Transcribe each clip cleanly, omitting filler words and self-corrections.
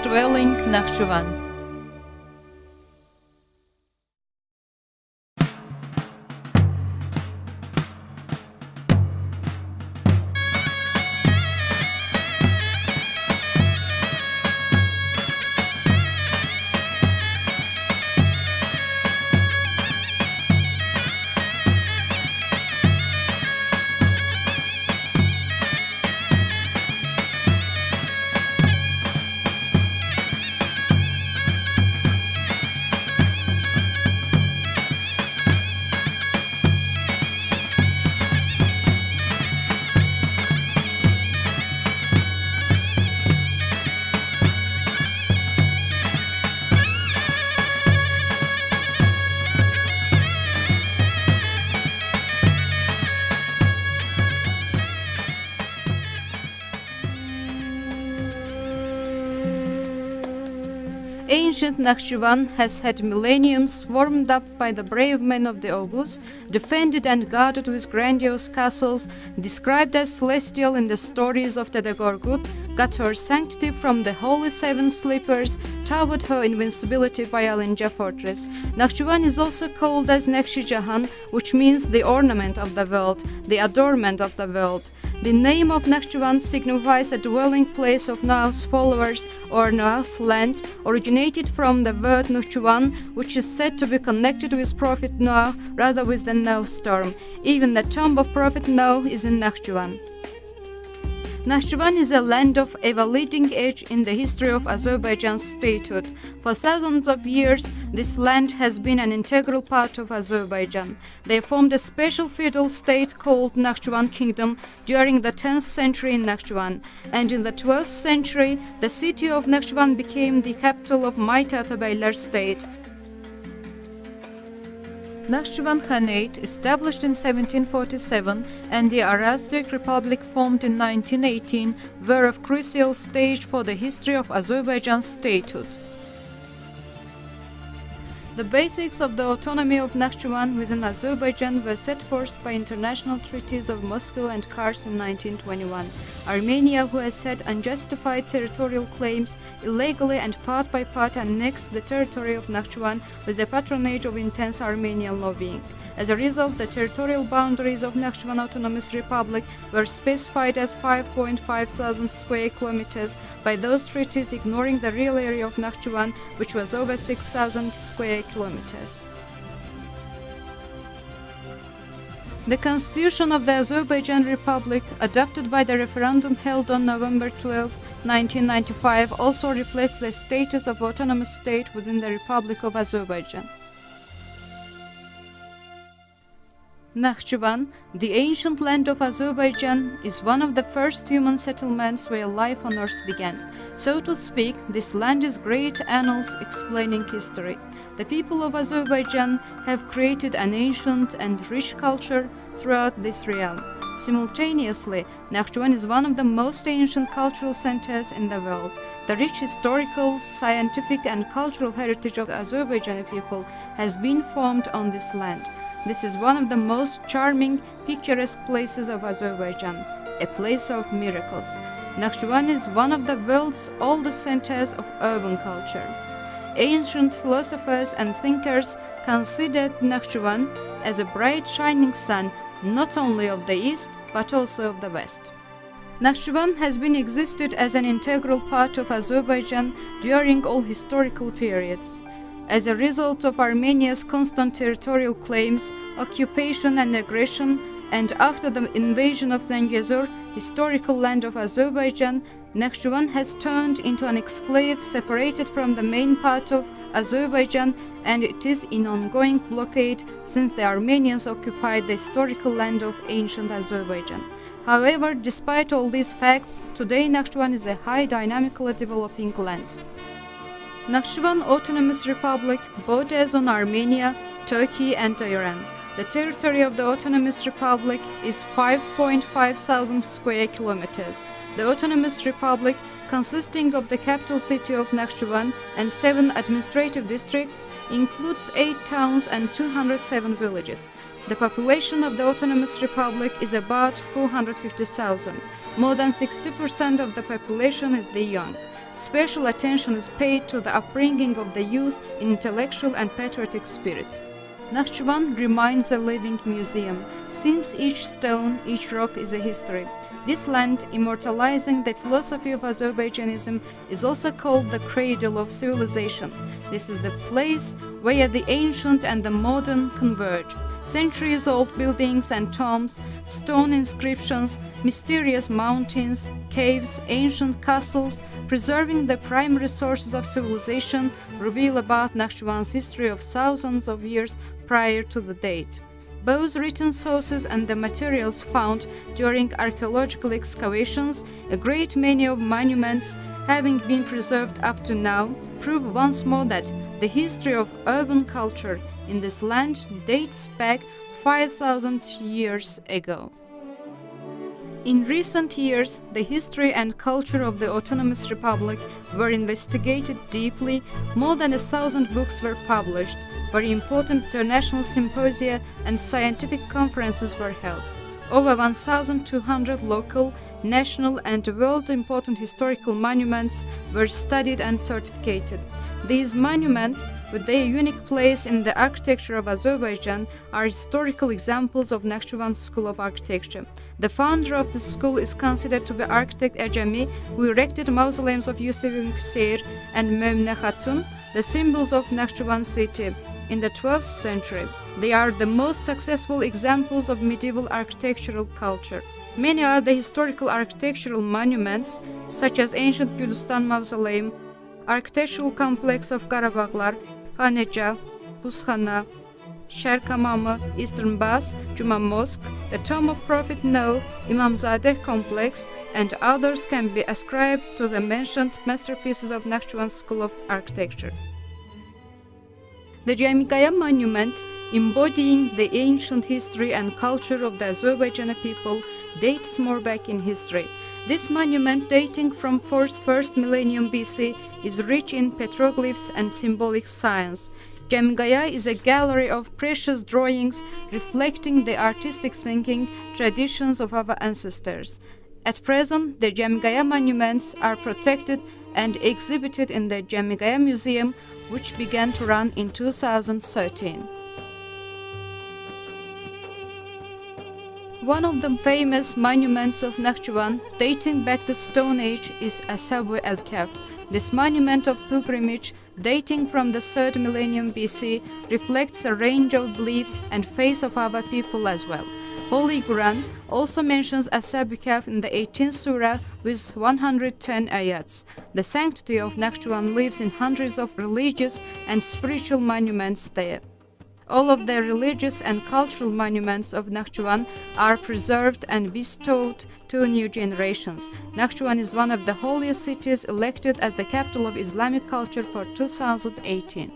dwelling Nakhchivan. Ancient Nakhchivan has had millenniums formed up by the brave men of the Oghuz, defended and guarded with grandiose castles, described as celestial in the stories of the Gorgut, got her sanctity from the holy seven sleepers, towered her invincibility by Alinja fortress. Nakhchivan is also called as Nakhchivan, which means the ornament of the world, the adornment of the world. The name of Nakhchivan signifies a dwelling place of Noah's followers or Noah's land, originated from the word Nakhchivan, which is said to be connected with Prophet Noah rather with the Noah storm. Even the tomb of Prophet Noah is in Nakhchivan. Nakhchivan is a land of a leading edge in the history of Azerbaijan's statehood. For thousands of years, this land has been an integral part of Azerbaijan. They formed a special feudal state called Nakhchivan Kingdom during the 10th century in Nakhchivan, and in the 12th century, the city of Nakhchivan became the capital of mighty Atabeyler state. Nakhchivan Khanate, established in 1747, and the Arazdik Republic formed in 1918, were a crucial stage for the history of Azerbaijan's statehood. The basics of the autonomy of Nakhchivan within Azerbaijan were set forth by international treaties of Moscow and Kars in 1921. Armenia, who has had unjustified territorial claims, illegally and part by part annexed the territory of Nakhchivan with the patronage of intense Armenian lobbying. As a result, the territorial boundaries of Nakhchivan Autonomous Republic were specified as 5.5 thousand square kilometers by those treaties, ignoring the real area of Nakhchivan, which was over 6,000 square kilometers. The Constitution of the Azerbaijan Republic, adopted by the referendum held on November 12, 1995, also reflects the status of autonomous state within the Republic of Azerbaijan. Nakhchivan, the ancient land of Azerbaijan, is one of the first human settlements where life on earth began. So to speak, this land is great annals explaining history. The people of Azerbaijan have created an ancient and rich culture throughout this realm. Simultaneously, Nakhchivan is one of the most ancient cultural centers in the world. The rich historical, scientific and cultural heritage of the Azerbaijani people has been formed on this land. This is one of the most charming, picturesque places of Azerbaijan, a place of miracles. Nakhchivan is one of the world's oldest centers of urban culture. Ancient philosophers and thinkers considered Nakhchivan as a bright shining sun, not only of the east, but also of the west. Nakhchivan has been existed as an integral part of Azerbaijan during all historical periods. As a result of Armenia's constant territorial claims, occupation and aggression, and after the invasion of Zangezur, historical land of Azerbaijan, Nakhchivan has turned into an exclave separated from the main part of Azerbaijan, and it is in ongoing blockade since the Armenians occupied the historical land of ancient Azerbaijan. However, despite all these facts, today Nakhchivan is a high dynamically developing land. Nakhchivan Autonomous Republic borders on Armenia, Turkey and Iran. The territory of the Autonomous Republic is 5.5 thousand square kilometers. The Autonomous Republic, consisting of the capital city of Nakhchivan and 7 administrative districts, includes 8 towns and 207 villages. The population of the Autonomous Republic is about 450,000. More than 60% of the population is the young. special attention is paid to the upbringing of the youth in intellectual and patriotic spirit. Nakhchivan remains a living museum, since each stone, each rock is a history. This land, immortalizing the philosophy of Azerbaijanism, is also called the cradle of civilization. This is the place where the ancient and the modern converge. Centuries-old buildings and tombs, stone inscriptions, mysterious mountains, caves, ancient castles, preserving the primary sources of civilization, reveal about Nakhchivan's history of thousands of years prior to the date. Both written sources and the materials found during archaeological excavations, a great many of monuments having been preserved up to now, prove once more that the history of urban culture in this land dates back 5,000 years ago. In recent years, the history and culture of the Autonomous Republic were investigated deeply. More than 1,000 books were published. Very important international symposia and scientific conferences were held. Over 1,200 local, national and world important historical monuments were studied and certificated. These monuments, with their unique place in the architecture of Azerbaijan, are historical examples of Nakhchivan School of Architecture. The founder of the school is considered to be architect Ajami, who erected mausoleums of Yusuf ibn Qusayr and Memne Khatun, the symbols of Nakhchivan city, in the 12th century. They are the most successful examples of medieval architectural culture. Many are the historical architectural monuments, such as ancient Gülistan Mausoleum, architectural complex of Qarabağlar, Haneca, Buzkhana, Sherkamamı, Eastern Bas, Juma Mosque, the Tomb of Prophet Noah, Imamzadeh complex, and others can be ascribed to the mentioned masterpieces of Nakhchivan School of Architecture. The Jamigaya monument, embodying the ancient history and culture of the Azerbaijani people, dates more back in history. This monument, dating from 1st millennium BC, is rich in petroglyphs and symbolic science. Jamigaya is a gallery of precious drawings reflecting the artistic thinking traditions of our ancestors. At present, the Jamigaya monuments are protected and exhibited in the Jamigaya Museum, which began to run in 2013. One of the famous monuments of Nakhchivan, dating back to Stone Age, is Asabu el-Kaf. This monument of pilgrimage, dating from the 3rd millennium BC, reflects a range of beliefs and faiths of our people as well. Holy Quran also mentions Asabu Kaf in the 18th surah with 110 ayats. The sanctity of Nakhchivan lives in hundreds of religious and spiritual monuments there. All of the religious and cultural monuments of Nakhchivan are preserved and bestowed to new generations. Nakhchivan is one of the holiest cities elected as the capital of Islamic culture for 2018.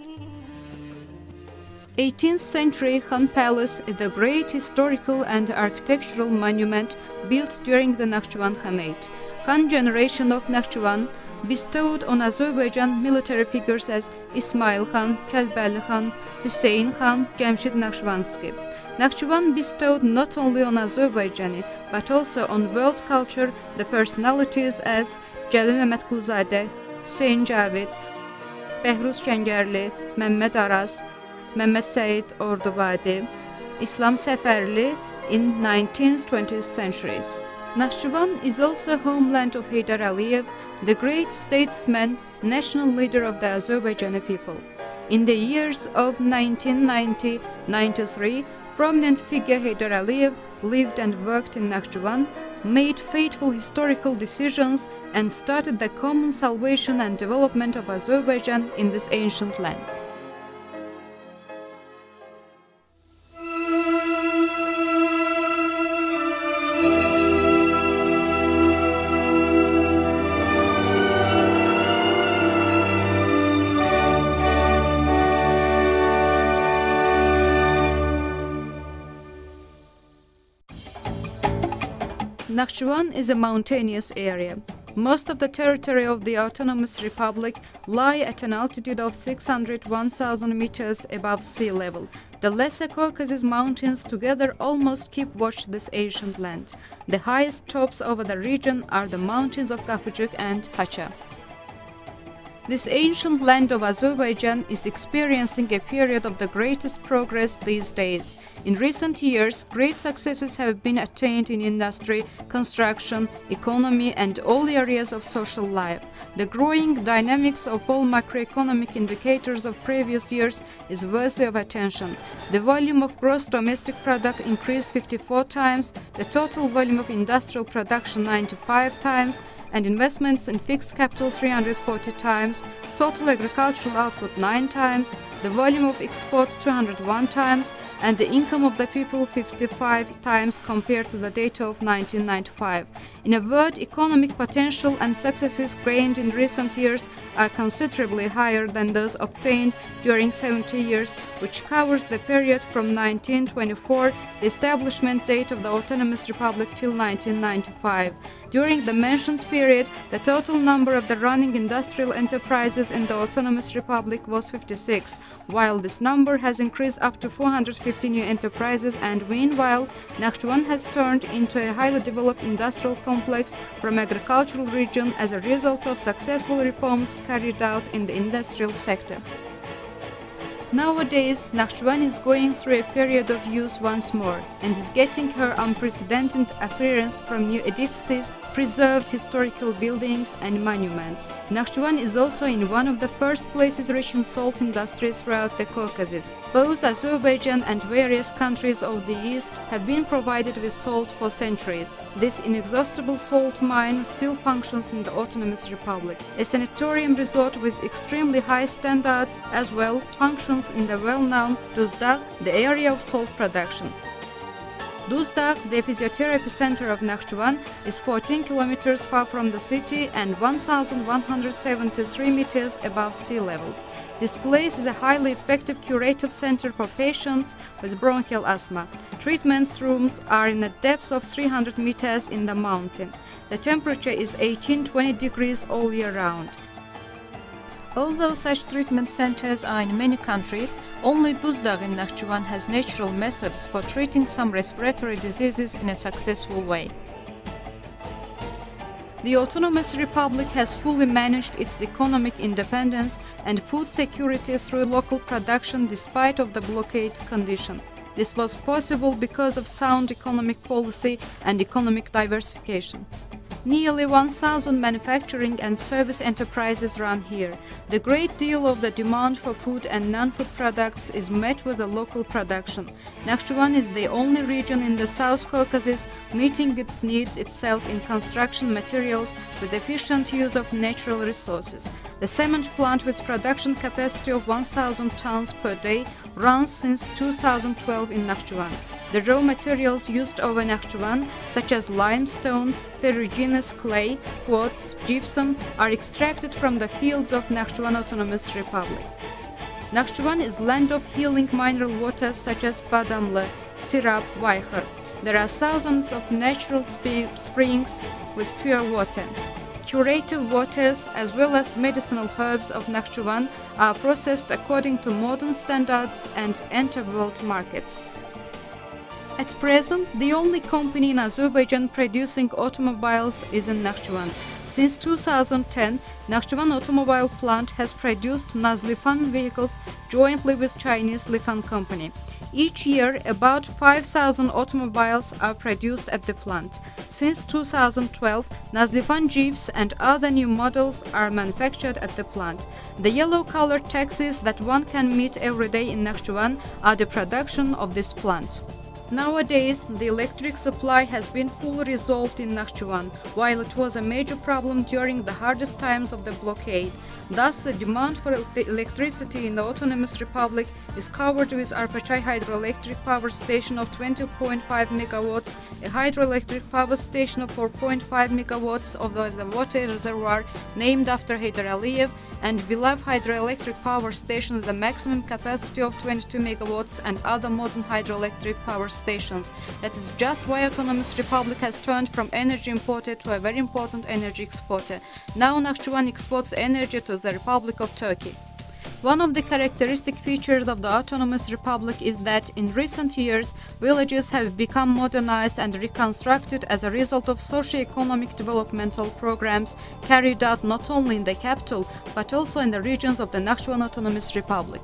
18th century Khan Palace is the great historical and architectural monument built during the Nakhchivan Khanate. Khan generation of Nakhchivan bestowed on Azerbaijan military figures as Ismail Khan, Kelbeli Khan, Hüseyin Khan, Cemşid Nakhchivansky. Nakhchivan bestowed not only on Azerbaijani but also on world culture the personalities as Cəlil Məmmədquluzadeh, Hüseyin Cavid, Behruz Kəngərli, Məmməd Araz, Mehmet Said Ordubadi, Islam Seferli in 19th-20th centuries. Nakhchivan is also homeland of Heydar Aliyev, the great statesman, national leader of the Azerbaijani people. In the years of 1990-93, prominent figure Heydar Aliyev lived and worked in Nakhchivan, made fateful historical decisions, and started the common salvation and development of Azerbaijan in this ancient land. Nakhchivan is a mountainous area. Most of the territory of the Autonomous Republic lie at an altitude of 601,000 meters above sea level. The Lesser Caucasus Mountains together almost keep watch this ancient land. The highest tops over the region are the mountains of Kapıcık and Hacha. This ancient land of Azerbaijan is experiencing a period of the greatest progress these days. In recent years, great successes have been attained in industry, construction, economy, and all areas of social life. The growing dynamics of all macroeconomic indicators of previous years is worthy of attention. The volume of gross domestic product increased 54 times, the total volume of industrial production 95 times, and investments in fixed capital 340 times, total agricultural output 9 times, the volume of exports 201 times, and the income of the people 55 times compared to the data of 1995. In a word, economic potential and successes gained in recent years are considerably higher than those obtained during 70 years, which covers the period from 1924, the establishment date of the Autonomous Republic, till 1995. During the mentioned period, the total number of the running industrial enterprises in the Autonomous Republic was 56, while this number has increased up to 450 new enterprises, and meanwhile, Nakhchivan has turned into a highly developed industrial complex from agricultural region as a result of successful reforms carried out in the industrial sector. Nowadays, Nakhchivan is going through a period of use once more and is getting her unprecedented appearance from new edifices, preserved historical buildings and monuments. Nakhchivan is also in one of the first places rich in salt industries throughout the Caucasus. Both Azerbaijan and various countries of the East have been provided with salt for centuries. This inexhaustible salt mine still functions in the Autonomous Republic. A sanatorium resort with extremely high standards as well functions in the well-known Duzdagh, the area of salt production. Duzdagh, the physiotherapy center of Nakhchivan, is 14 kilometers far from the city and 1,173 meters above sea level. This place is a highly effective curative center for patients with bronchial asthma. Treatment rooms are in a depth of 300 meters in the mountain. The temperature is 18-20 degrees all year round. Although such treatment centers are in many countries, only Duzdagh in Nakhchivan has natural methods for treating some respiratory diseases in a successful way. The Autonomous Republic has fully managed its economic independence and food security through local production despite of the blockade condition. This was possible because of sound economic policy and economic diversification. Nearly 1,000 manufacturing and service enterprises run here. The great deal of the demand for food and non-food products is met with the local production. Nakhchivan is the only region in the South Caucasus meeting its needs itself in construction materials with efficient use of natural resources. The cement plant with production capacity of 1,000 tons per day runs since 2012 in Nakhchivan. The raw materials used over Nakhchivan, such as limestone, ferruginous clay, quartz, gypsum, are extracted from the fields of Nakhchivan Autonomous Republic. Nakhchivan is land of healing mineral waters such as Badamlı, Sirap, Vaykhar. There are thousands of natural springs with pure water. Curative waters as well as medicinal herbs of Nakhchivan are processed according to modern standards and enter world markets. At present, the only company in Azerbaijan producing automobiles is in Nakhchivan. Since 2010, Nakhchivan Automobile Plant has produced Nazlifan vehicles jointly with Chinese Lifan Company. Each year, about 5,000 automobiles are produced at the plant. Since 2012, Nazlifan Jeeps and other new models are manufactured at the plant. The yellow-colored taxis that one can meet every day in Nakhchivan are the production of this plant. Nowadays, the electric supply has been fully resolved in Nakhchivan, while it was a major problem during the hardest times of the blockade. Thus, the demand for electricity in the Autonomous Republic is covered with Arpachay hydroelectric power station of 20.5 megawatts, a hydroelectric power station of 4.5 megawatts of the water reservoir named after Heydar Aliyev, and Bilav hydroelectric power station with a maximum capacity of 22 megawatts, and other modern hydroelectric power stations. That is just why Autonomous Republic has turned from energy importer to a very important energy exporter. Now Nakhchivan exports energy to the Republic of Turkey. One of the characteristic features of the Autonomous Republic is that in recent years, villages have become modernized and reconstructed as a result of socio-economic developmental programs carried out not only in the capital, but also in the regions of the Nakhchivan Autonomous Republic.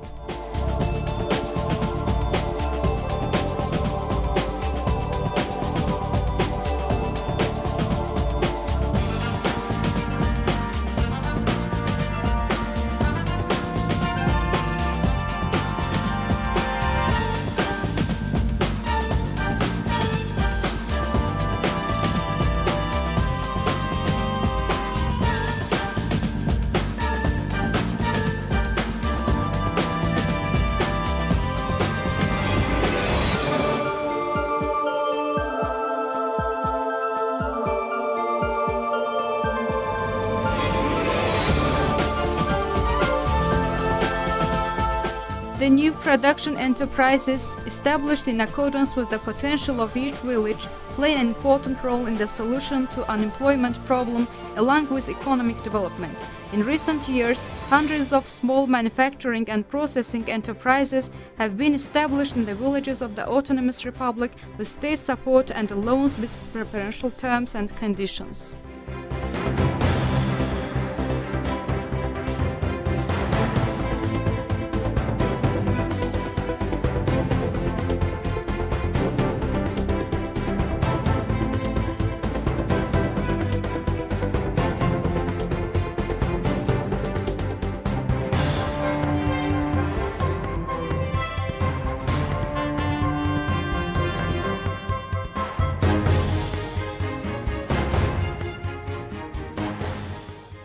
The new production enterprises, established in accordance with the potential of each village, play an important role in the solution to unemployment problem along with economic development. In recent years, hundreds of small manufacturing and processing enterprises have been established in the villages of the Autonomous Republic with state support and loans with preferential terms and conditions.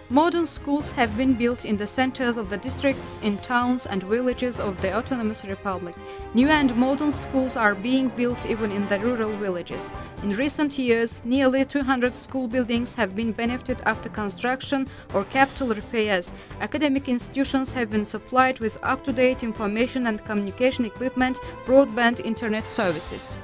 Modern schools have been built in the centers of the districts, in towns and villages of the Autonomous Republic. New and modern schools are being built even in the rural villages. In recent years, nearly 200 school buildings have been benefited after construction or capital repairs. Academic institutions have been supplied with up-to-date information and communication equipment, broadband internet services.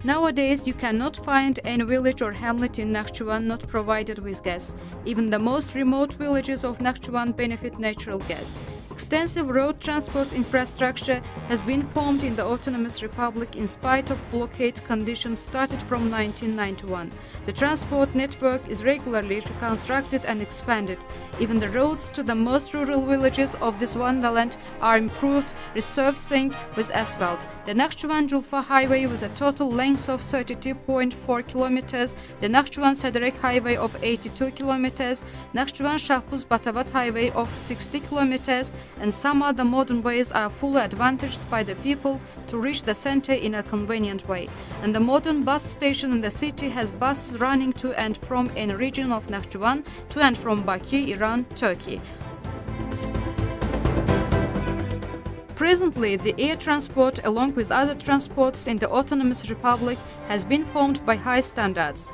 Nowadays, you cannot find any village or hamlet in Nakhchivan not provided with gas. Even the most remote villages of Nakhchivan benefit natural gas. Extensive road transport infrastructure has been formed in the Autonomous Republic in spite of blockade conditions started from 1991. The transport network is regularly reconstructed and expanded. Even the roads to the most rural villages of this wonderland are improved, resurfacing with asphalt. The Nakhchivan-Julfa highway with a total length of 32.4 kilometers, the Nakhchivan-Saderek highway of 82 kilometers, Nakhchivan-Shahbuz-Batavat highway of 60 kilometers, and some other modern ways are fully advantaged by the people to reach the center in a convenient way. And the modern bus station in the city has buses running to and from any region of Nakhchivan, to and from Baku, Iran, Turkey. Presently, the air transport, along with other transports in the Autonomous Republic, has been formed by high standards.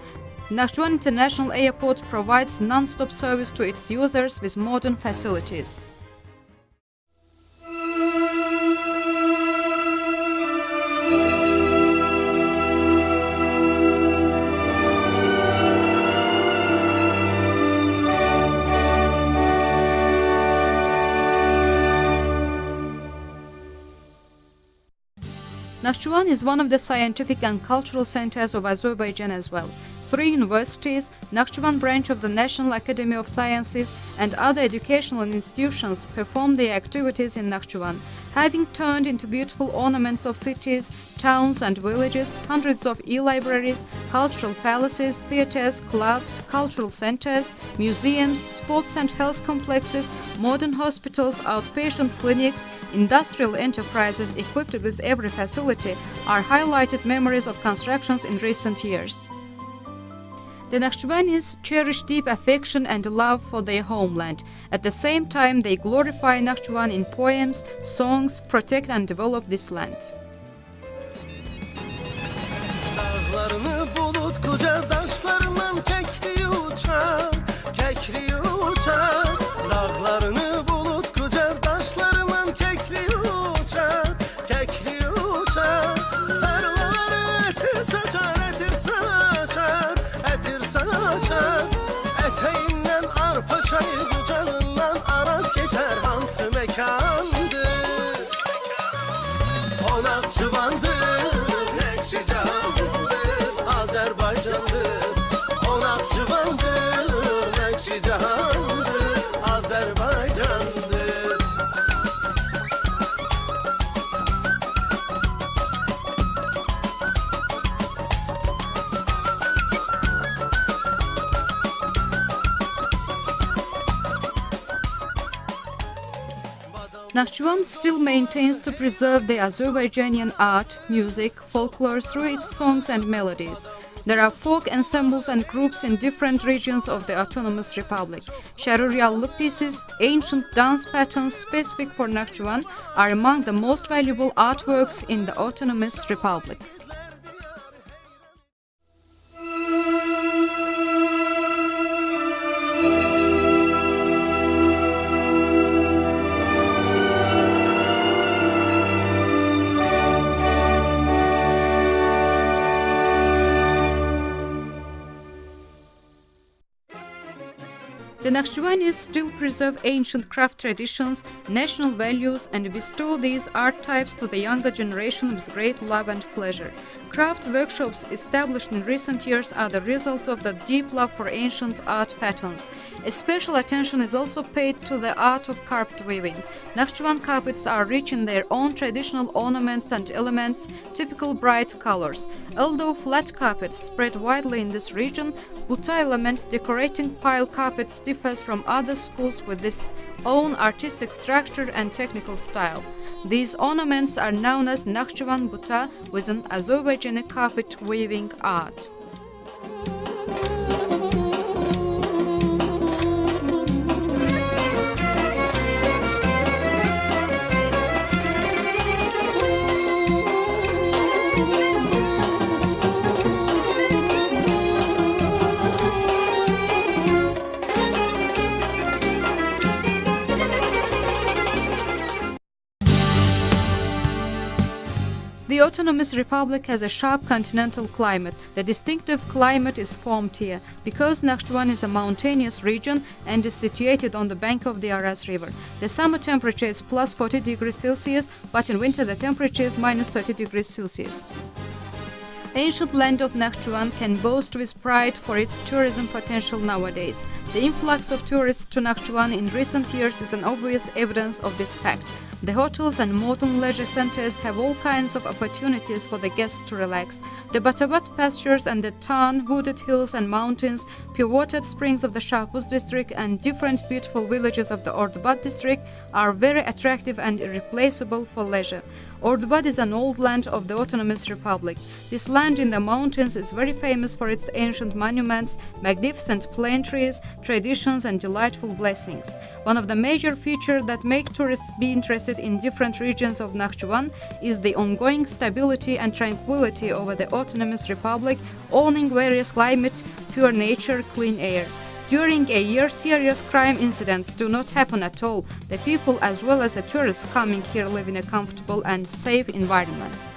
Nakhchivan International Airport provides non-stop service to its users with modern facilities. Nakhchivan is one of the scientific and cultural centers of Azerbaijan as well. 3 universities, Nakhchivan branch of the National Academy of Sciences, and other educational institutions perform their activities in Nakhchivan. Having turned into beautiful ornaments of cities, towns and villages, hundreds of e-libraries, cultural palaces, theaters, clubs, cultural centers, museums, sports and health complexes, modern hospitals, outpatient clinics, industrial enterprises equipped with every facility are highlighted memories of constructions in recent years. The Nakhchivanis cherish deep affection and love for their homeland. At the same time, they glorify Nakhchivan in poems, songs, protect and develop this land. Dağlarını bulut kucar, daşlarından kekli uçar, kekli uçar. Dağlarını bulut kucar, daşlarından kekli uçar, kekli uçar. Tarlaları etir saçar, etir saçar, etir saçar. Eteğinden Nakhchivan still maintains to preserve the Azerbaijani art, music, folklore through its songs and melodies. There are folk ensembles and groups in different regions of the Autonomous Republic. Şaruriyallı pieces, ancient dance patterns specific for Nakhchivan, are among the most valuable artworks in the Autonomous Republic. The Nakhchivanis still preserve ancient craft traditions, national values, and bestow these art types to the younger generation with great love and pleasure. Craft workshops established in recent years are the result of the deep love for ancient art patterns. A special attention is also paid to the art of carpet weaving. Nakhchivan carpets are rich in their own traditional ornaments and elements, typical bright colors. Although flat carpets spread widely in this region, Buta element decorating pile carpets differs from other schools with its own artistic structure and technical style. These ornaments are known as Nakhchivan Buta with an Azerbaijani carpet weaving art. The Autonomous Republic has a sharp continental climate. The distinctive climate is formed here because Nakhchivan is a mountainous region and is situated on the bank of the Aras River. The summer temperature is plus 40 degrees Celsius, but in winter the temperature is minus 30 degrees Celsius. Ancient land of Nakhchivan can boast with pride for its tourism potential nowadays. The influx of tourists to Nakhchivan in recent years is an obvious evidence of this fact. The hotels and modern leisure centers have all kinds of opportunities for the guests to relax. The Batabat pastures and the Tan, wooded hills and mountains, pure water springs of the Shahbuz district and different beautiful villages of the Ordubad district are very attractive and irreplaceable for leisure. Ordubad is an old land of the Autonomous Republic. This land in the mountains is very famous for its ancient monuments, magnificent plane trees, traditions and delightful blessings. One of the major features that make tourists be interested in different regions of Nakhchivan is the ongoing stability and tranquility over the Autonomous Republic, owning various climate, pure nature, clean air. During a year, serious crime incidents do not happen at all. The people as well as the tourists coming here live in a comfortable and safe environment.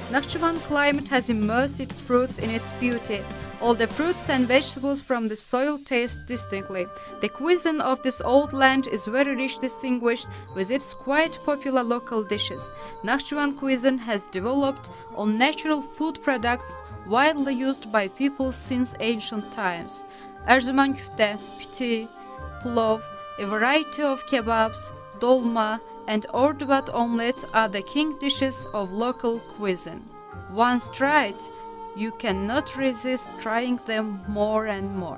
Nakhchivan climate has immersed its fruits in its beauty. All the fruits and vegetables from the soil taste distinctly. The cuisine of this old land is very rich, distinguished with its quite popular local dishes. Nakhchivan cuisine has developed on natural food products widely used by people since ancient times. Erzuman küfte, piti, plov, a variety of kebabs, dolma, and Ordubad omelette are the king dishes of local cuisine. Once tried, you cannot resist trying them more and more.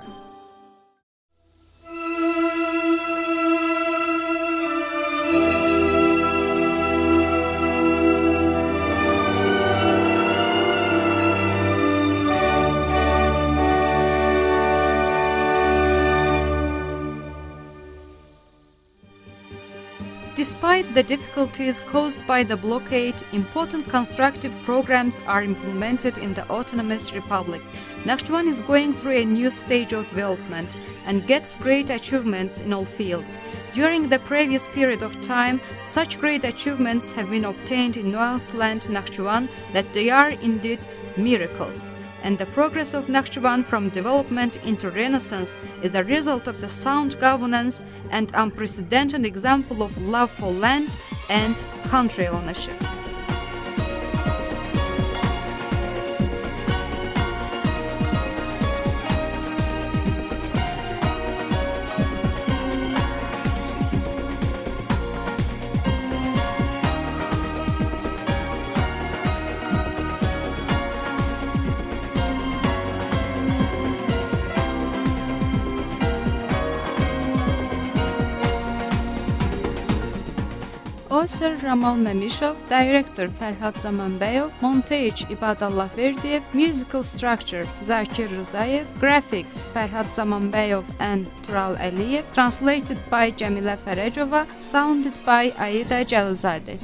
Despite the difficulties caused by the blockade, important constructive programs are implemented in the Autonomous Republic. Nakhchivan is going through a new stage of development and gets great achievements in all fields. During the previous period of time, such great achievements have been obtained in Nua's land Nakhchivan that they are indeed miracles. And the progress of Nakhchivan from development into renaissance is a result of the sound governance and unprecedented example of love for land and country ownership. Composer Ramal Memishov, Director Ferhat Zamanbeyov, Montage İbadallahverdiyev, Musical Structure Zakir Rızayev, Graphics Ferhat Zamanbeyov and Tural Aliyev, Translated by Jamila Ferejova, Sounded by Aida Jalzadeh.